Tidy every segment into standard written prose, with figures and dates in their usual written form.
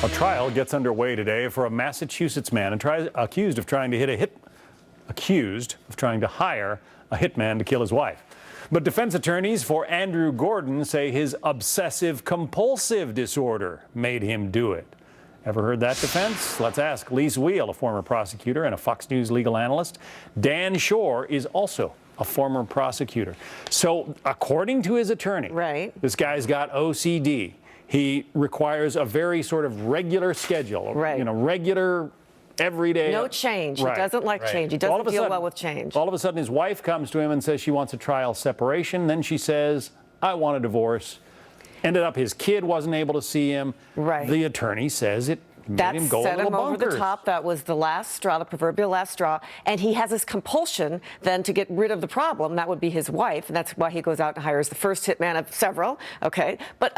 A trial gets underway today for a Massachusetts man accused of trying to hire a hitman to kill his wife. But defense attorneys for Andrew Gordon say his obsessive-compulsive disorder made him do it. Ever heard that defense? Let's ask Lise Wheel, a former prosecutor and a Fox News legal analyst. Dan Schorr is also a former prosecutor. So according to his attorney, this guy's got OCD. He requires a very sort of regular schedule, regular, everyday. No change. He doesn't like change. He doesn't deal well with change. All of a sudden, his wife comes to him and says she wants a trial separation. Then she says, I want a divorce. Ended up his kid wasn't able to see him. The attorney says it made him go a little bonkers. That set him over the top. That was the last straw, the proverbial last straw. And he has this compulsion then to get rid of the problem. That would be his wife. And that's why he goes out and hires the first hitman of several. Okay. But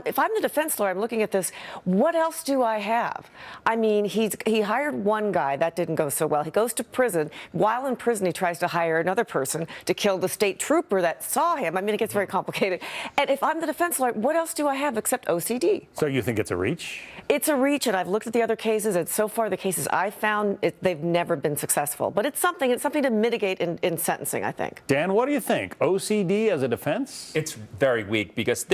if I'm the defense lawyer, I'm looking at this. What else do I have? I mean, he hired one guy. That didn't go so well. He goes to prison. While in prison, he tries to hire another person to kill the state trooper that saw him. I mean, it gets very complicated. And if I'm the defense lawyer, what else do I have except OCD? So you think it's a reach? It's a reach, and I've looked at the other cases, and so far the cases I've found, they've never been successful. But it's something to mitigate in sentencing, I think. Dan, what do you think? OCD as a defense? It's very weak because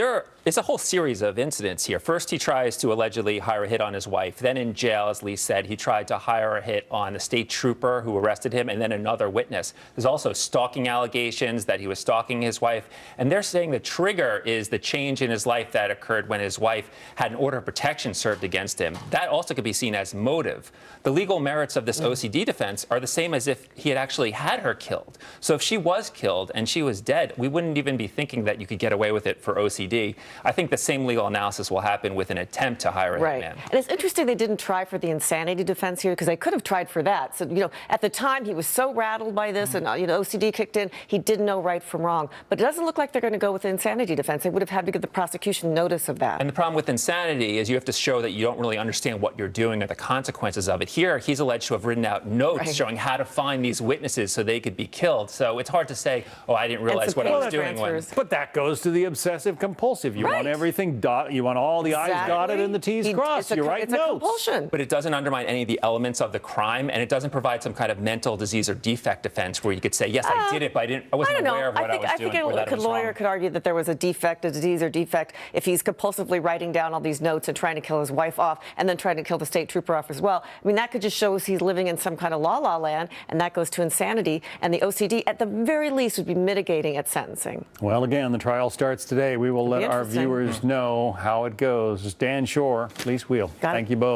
it's a whole series of incidents here. First, he tries to allegedly hire a hit on his wife. Then in jail, as Lee said, he tried to hire a hit on the state trooper who arrested him, and then another witness. There's also stalking allegations that he was stalking his wife. And they're saying the trigger is the change in his life that occurred when his wife had an order of protection served against him. That also could be seen as motive. The legal merits of this OCD defense are the same as if he had actually had her killed. So if she was killed and she was dead, we wouldn't even be thinking that you could get away with it for OCD. I think the same legal analysis will happen with an attempt to hire a hitman. And it's interesting they didn't try for the insanity defense here, because they could have tried for that. So, at the time he was so rattled by this and, OCD kicked in, he didn't know right from wrong. But it doesn't look like they're going to go with the insanity defense. They would have had to give the prosecution notice of that. And the problem with insanity is you have to show that you don't really understand what you're doing or the consequences of it. Here, he's alleged to have written out notes showing how to find these witnesses so they could be killed. So it's hard to say, oh, I didn't realize what I was doing. But that goes to the obsessive compulsive. You want everything dotted. You want all the I's dotted and the T's crossed. You write notes. It's a compulsion. But it doesn't undermine any of the elements of the crime, and it doesn't provide some kind of mental disease or defect defense where you could say, yes, I did it, but I wasn't aware of what I was doing. I think a lawyer could argue that there was a defect, a disease or defect, if he's compulsively writing down all these notes and trying to kill his wife off and then trying to kill the state trooper off as well. I mean, that could just show us he's living in some kind of la-la land, and that goes to insanity. And the OCD, at the very least, would be mitigating at sentencing. Well, again, the trial starts today. We will let our viewers know how it goes. Dan Schorr, Lise Wheel. Thank you both.